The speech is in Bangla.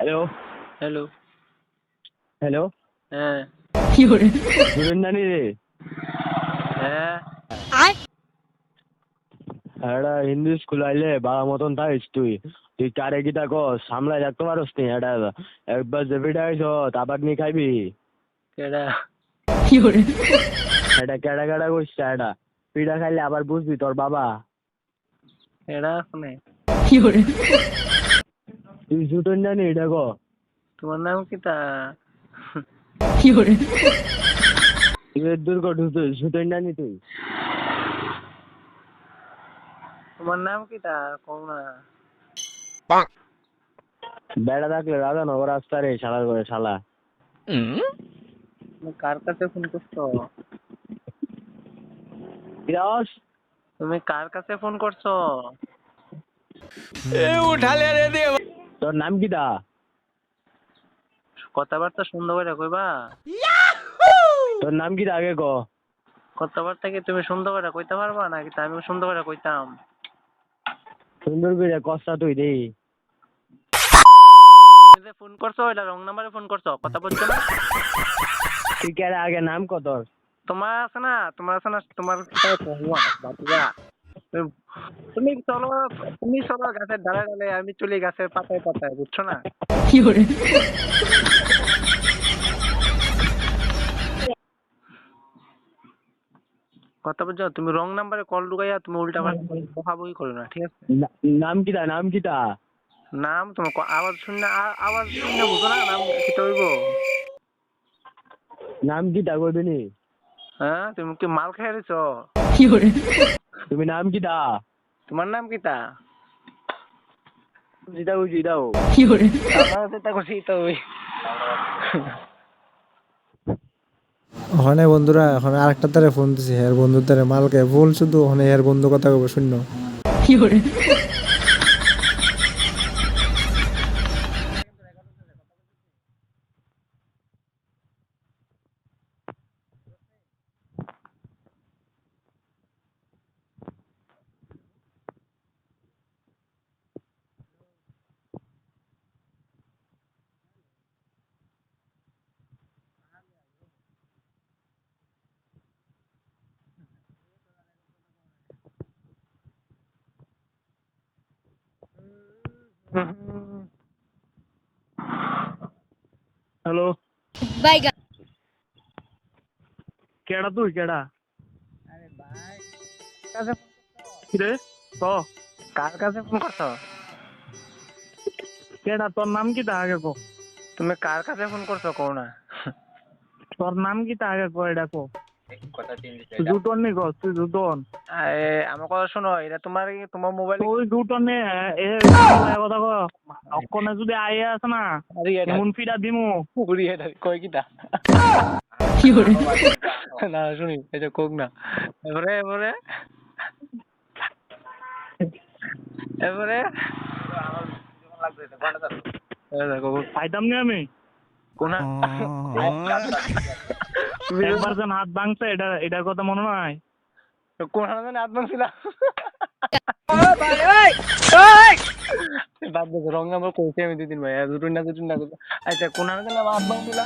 Hello hello. হ্যালো হ্যাঁ। জানি রে হ্যাঁ। একটা হিন্দু স্কুল আইলে বাবা মতন থাকিস তুই তুই কারে গীতা কস সামলাই রাখতে পারস নি এটা একবার যে পিঠা খাইছ আবার নিয়ে খাইবি কেডা? এটা কেডা কেডা করছে এটা পিঠা খাইলে আবার বুঝবি তোর বাবা কেডা আপনি? তুই সুতন জানি এটা ক তোমার নাম কি তা? তুই দুর্গ ঢুকতুই সুতন জানি তুই তোমার নাম কি তা? কও না। বেড়া থাকলে রাজা নগর রাস্তা রে শালা করে শালা তুমি কার কাছে ফোন করছো? কিরাস তুমি কার কাছে ফোন করছো? তোর নাম কি দা কথাবার্তা সুন্দর করে কইবা। তোর নাম কি দা আগে ক কথাবার্তা কি তুমি সুন্দর করে কইতে পারবা নাকি তা আমি সুন্দর করে কইতাম? সুন্দর করে কষ্টা তুই রে তুমি যে ফোন করছো এটা রং নাম্বারে ফোন করছো, কথা বলছো না? তুই কেডা আগে নাম ক তোর তোমার আছে না তোমার বাতুরা। তুমি চলো, তুমি চলো গাছের ডালে ডালে, আমি চলি গাছের পাতায় পাতায়, বুঝছো না? কথা বলছো, তুমি রং নাম্বারে কল ঢুকাইয়া তুমি উল্টা পাল্টা কথা বই করো না, ঠিক আছে? নাম কি দা নাম কি দা নাম তোমার আওয়াজ শুনে বুঝো না নাম কি হইব? নাম কি দা কইবি নি হ্যাঁ, তুমি কি মাল খেয়ে দিছো? তুমি নাম কি দা তোমার নাম কি তা? জিদা বুঝি দাও আমার যেটা খুশি তো ওই। ওখানে বন্ধুরা এখন আরেকটা তারে ফোন দিছি এর বন্ধুর তারে মালকে বল শুধু ওখানে এর বন্ধু কথা কব শূন্য হ্যালো কেডা তুই কেডা কি রে ক কার কাছে ফোন করছো? কেডা তোর নাম কি দা আগে ক তুমি কার কাছে ফোন করছো কও না? তোর নাম কি তা আগে ক এটা ক তুই জুটন নি ক তুই জুটন আমার কথা শোনো, এটা তোমার মোবাইল। তুই জুটন নে এ কথা ক অক্ষণে যদি আইয়া আছে না এমন ফিরা দিমু কয় কিটা না শুনি এটা কোক না। এবারে এবারে এবারে খাইতাম নি আমি কোনা একবার যেন হাত ভাঙছে এটা এটার কথা মনে নাই কোন হাতে হাত ভাঙছিলা? বাদ দেখো, রং নাম্বার কইছি আমি 2-3 ভাই, দুটো না আচ্ছা কোন হাতে হাত ভাঙছিলা?